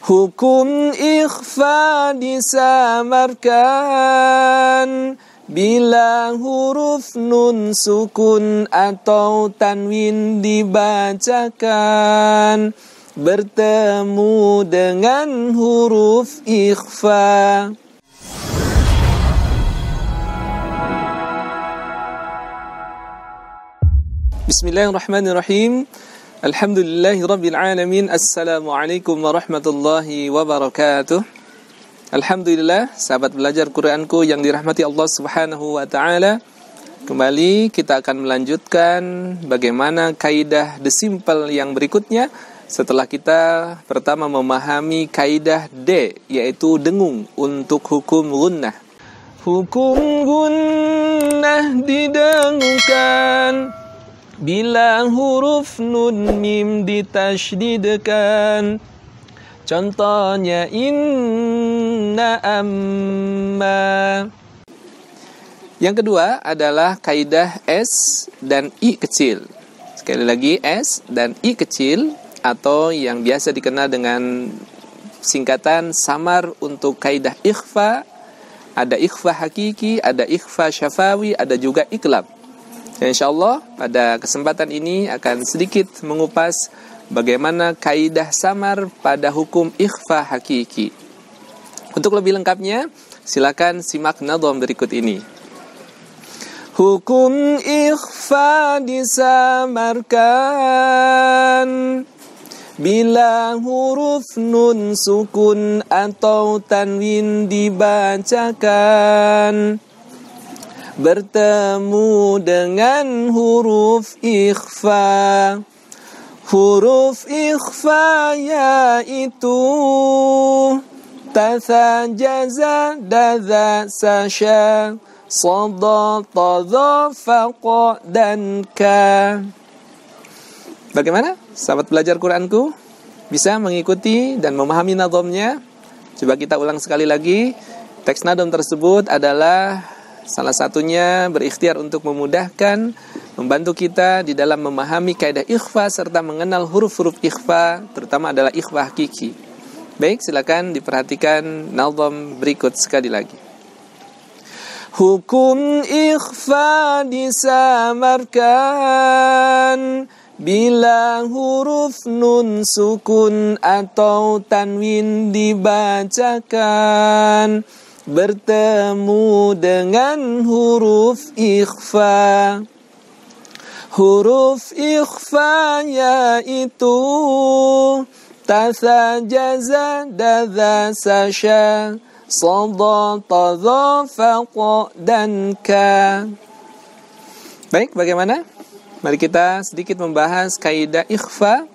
Hukum ikhfa disamarkan bila huruf nun sukun atau tanwin dibacakan bertemu dengan huruf ikhfa. Bismillahirrahmanirrahim. Alhamdulillahirabbil alamin. Assalamualaikum warahmatullahi wabarakatuh. Alhamdulillah, sahabat belajar Quranku yang dirahmati Allah Subhanahu wa taala. Kembali kita akan melanjutkan bagaimana kaidah the simple yang berikutnya setelah kita pertama memahami kaidah D, yaitu dengung untuk hukum gunnah. Hukum gunnah didengungkan bila huruf nun mim ditasydidkan. Contohnya inna amma. Yang kedua adalah kaidah S dan I kecil. Sekali lagi, S dan I kecil atau yang biasa dikenal dengan singkatan samar untuk kaidah ikhfa. Ada ikhfa hakiki, ada ikhfa syafawi, ada juga iklab. Dan insyaallah pada kesempatan ini akan sedikit mengupas bagaimana kaidah samar pada hukum ikhfa hakiki. Untuk lebih lengkapnya, silakan simak nadham berikut ini. Hukum ikhfa disamarkan bila huruf nun sukun atau tanwin dibacakan bertemu dengan huruf ikhfa. Huruf ikhfa yaitu tatha, jaza, dadha, sasha, sada, tadha, faqa, dan ka. Bagaimana sahabat belajar Quranku? Bisa mengikuti dan memahami nadhamnya? Coba kita ulang sekali lagi. Teks nadham tersebut adalah salah satunya berikhtiar untuk memudahkan, membantu kita di dalam memahami kaidah ikhfa serta mengenal huruf-huruf ikhfa, terutama adalah ikhfa hakiki. Baik, silakan diperhatikan nadham berikut sekali lagi. Hukum ikhfa disamarkan bila huruf nun sukun atau tanwin dibacakan bertemu dengan huruf ikhfa. Huruf ikhfa yaitu tatha, jaza, dadha, sasha, sada, tadha, faqa, dan ka. Baik, bagaimana? Mari kita sedikit membahas kaidah ikhfa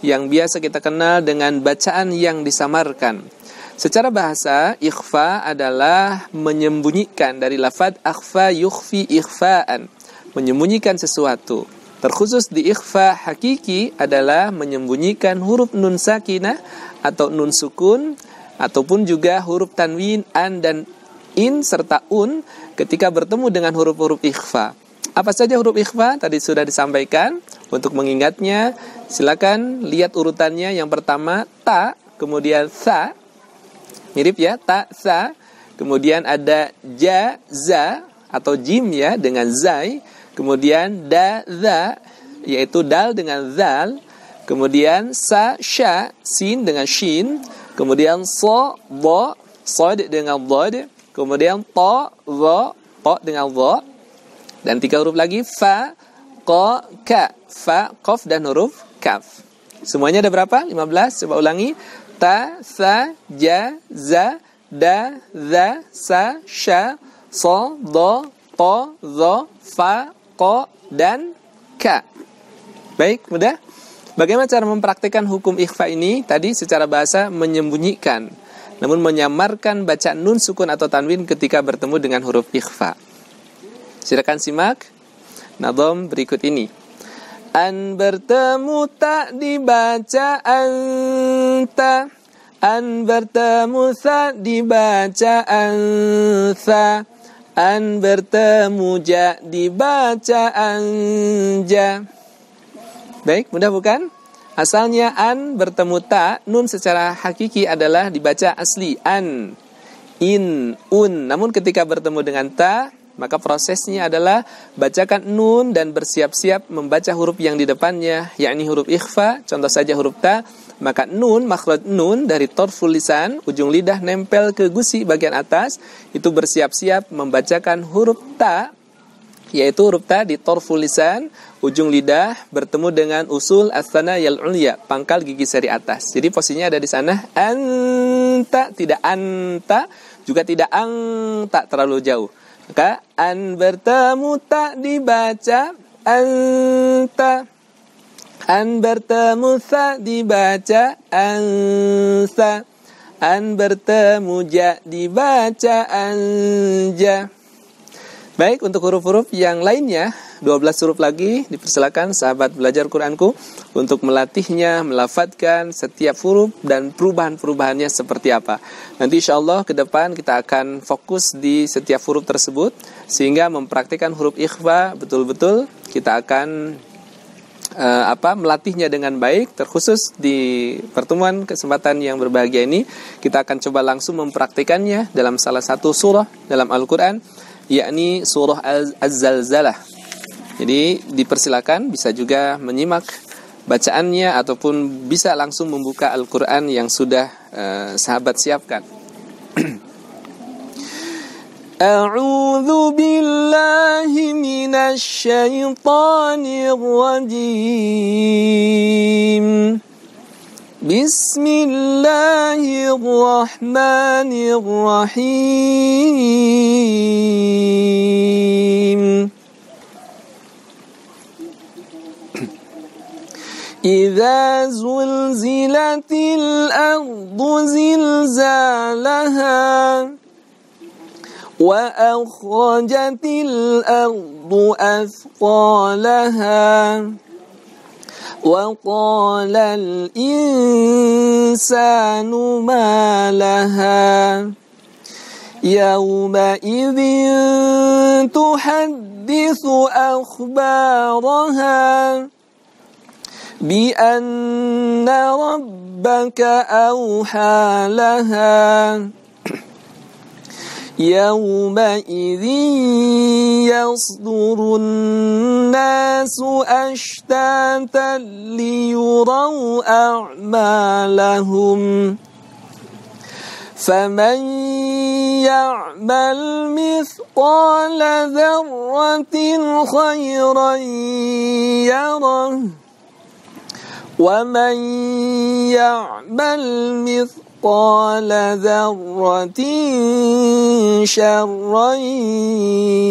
yang biasa kita kenal dengan bacaan yang disamarkan. Secara bahasa, ikhfa adalah menyembunyikan, dari lafaz akhfa yukhfi ikhfaan, menyembunyikan sesuatu. Terkhusus di ikhfa hakiki adalah menyembunyikan huruf nun sakinah atau nun sukun, ataupun juga huruf tanwin an dan in serta un ketika bertemu dengan huruf-huruf ikhfa. Apa saja huruf ikhfa? Tadi sudah disampaikan. Untuk mengingatnya, silakan lihat urutannya. Yang pertama ta, kemudian tha. Mirip ya, ta, sa. Kemudian ada ja, za atau jim ya dengan zai. Kemudian da, za, yaitu dal dengan zal. Kemudian sa, sha, sin dengan shin. Kemudian so, bo, sod dengan dhad. Kemudian to, dha, to dengan dha. Dan 3 huruf lagi, fa, qa, ka. Fa, qaf dan huruf kaf. Semuanya ada berapa? 15. Coba ulangi. Ta, sa, ja, za, da, za, sa, sha, so, do, to, zo, fa, ko, dan ka. Baik, mudah? Bagaimana cara mempraktikkan hukum ikhfa ini? Tadi secara bahasa menyembunyikan, namun menyamarkan bacaan nun sukun atau tanwin ketika bertemu dengan huruf ikhfa. Silakan simak nadham berikut ini. An bertemu tak dibaca anta. An bertemu sa dibaca antha. An bertemu ja dibaca anja. Baik, mudah bukan? Asalnya an bertemu ta, nun secara hakiki adalah dibaca asli an, in, un. Namun ketika bertemu dengan ta, maka prosesnya adalah bacakan nun dan bersiap-siap membaca huruf yang di depannya, yakni huruf ikhfa, contoh saja huruf ta. Maka nun, makhraj nun dari torful lisan, ujung lidah nempel ke gusi bagian atas, itu bersiap-siap membacakan huruf ta, yaitu huruf ta di torful lisan, ujung lidah bertemu dengan usul as-sanayal ulya, pangkal gigi seri atas. Jadi posisinya ada di sana, anta, tidak anta, juga tidak angta, terlalu jauh. Maka an bertemu tak dibaca anta, an bertemu sa dibaca ansa, an bertemu ja dibaca anja. Baik, untuk huruf-huruf yang lainnya 12 huruf lagi, dipersilakan sahabat belajar Quranku untuk melatihnya, melafadzkan setiap huruf dan perubahan-perubahannya seperti apa. Nanti insyaallah ke depan kita akan fokus di setiap huruf tersebut, sehingga mempraktikkan huruf ikhfa betul-betul kita akan melatihnya dengan baik. Terkhusus di pertemuan kesempatan yang berbahagia ini, kita akan coba langsung mempraktikannya dalam salah satu surah dalam Al-Quran, yakni surah Az-Zalzalah. Jadi dipersilakan bisa juga menyimak bacaannya ataupun bisa langsung membuka Al-Quran yang sudah sahabat siapkan. A'udzu billahi minasy syaithanir rajim. Bismillahirrahmanirrahim. Idza zulzilatil ardu zilzalaha wa akhrajatil ardu athqalaha wa qala al insanu ma laha yawma idzin tuhaddithu akhbaraha bi anna rabbaka awha laha يومئذ يصدر الناس أشتاتا ليروا أعمالهم فمن يعمل مثقال ذرة خيرا يره ومن يعمل مثقال ذرة شرا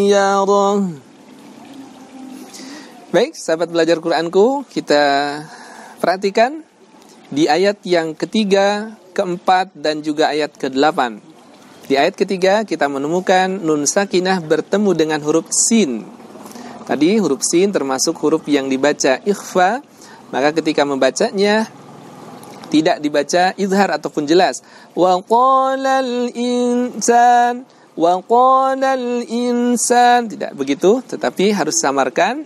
يره. Baik, sahabat belajar Quranku, kita perhatikan di ayat yang ketiga, keempat, dan juga ayat ke-8. Di ayat ketiga kita menemukan nun sakinah bertemu dengan huruf sin. Tadi huruf sin termasuk huruf yang dibaca ikhfa, maka ketika membacanya tidak dibaca izhar ataupun jelas. Wa qalal insan, wa qalal insan, tidak begitu, tetapi harus samarkan.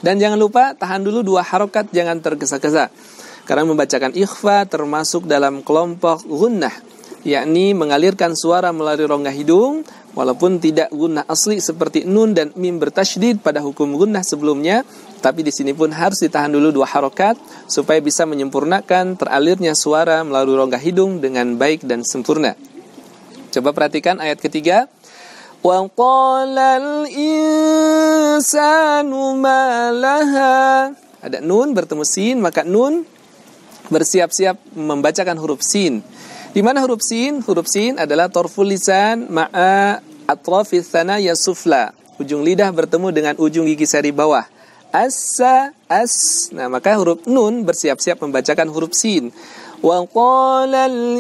Dan jangan lupa tahan dulu 2 harokat, jangan tergesa-gesa. Karena membacakan ikhfa termasuk dalam kelompok gunnah, yakni mengalirkan suara melalui rongga hidung, walaupun tidak gunnah asli seperti nun dan mim bertasydid pada hukum gunnah sebelumnya. Tapi di sini pun harus ditahan dulu 2 harokat supaya bisa menyempurnakan teralirnya suara melalui rongga hidung dengan baik dan sempurna. Coba perhatikan ayat ketiga. Wa qalal insanu ma laha. Ada nun bertemu sin, maka nun bersiap-siap membacakan huruf sin. Di mana huruf sin? Huruf sin adalah torful lisan ma'a atrafis tsanaya sufla. Ujung lidah bertemu dengan ujung gigi seri bawah. Asa, as. Nah, maka huruf nun bersiap-siap membacakan huruf sin. Wa qalal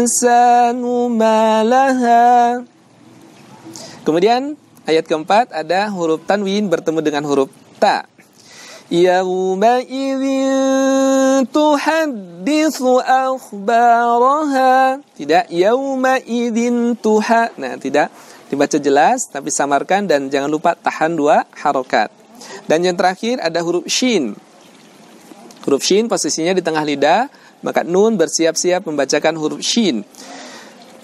insanu ma laha. Kemudian ayat keempat ada huruf tanwin bertemu dengan huruf ta. Yawma idzin tuhadditsu akhbaraha. Tidak yawma idzin tuha. Nah, tidak dibaca jelas tapi samarkan dan jangan lupa tahan 2 harokat. Dan yang terakhir ada huruf shin. Huruf shin posisinya di tengah lidah, maka nun bersiap-siap membacakan huruf shin.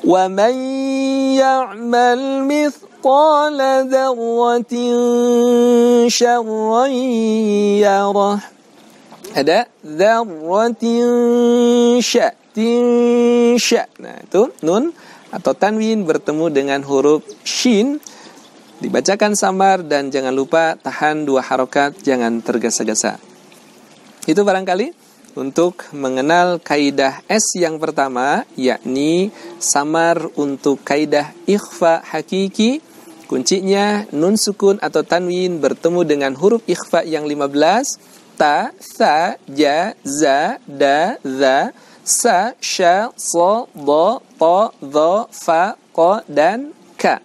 Wa man ya'mal mithqala dzarratin syarran yarah. Ada dzarratin sya. Nah, itu nun atau tanwin bertemu dengan huruf shin, dibacakan samar dan jangan lupa tahan 2 harokat, jangan tergesa-gesa. Itu barangkali untuk mengenal kaidah S yang pertama, yakni samar untuk kaidah ikhfa hakiki. Kuncinya nun sukun atau tanwin bertemu dengan huruf ikhfa yang 15, ta, tha, ja, za, da, za, sa, sya, so, do, to, dho, fa, ko, dan ka.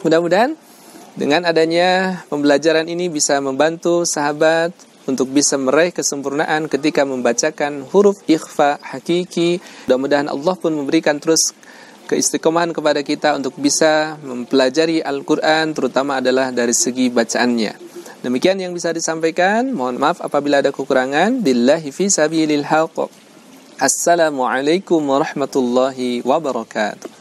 Mudah-mudahan dengan adanya pembelajaran ini bisa membantu sahabat untuk bisa meraih kesempurnaan ketika membacakan huruf ikhfa hakiki. Mudah-mudahan Allah pun memberikan terus keistiqomahan kepada kita untuk bisa mempelajari Al-Quran, terutama adalah dari segi bacaannya. Demikian yang bisa disampaikan. Mohon maaf apabila ada kekurangan. Billahi fi sabilil haqq. Assalamualaikum warahmatullahi wabarakatuh.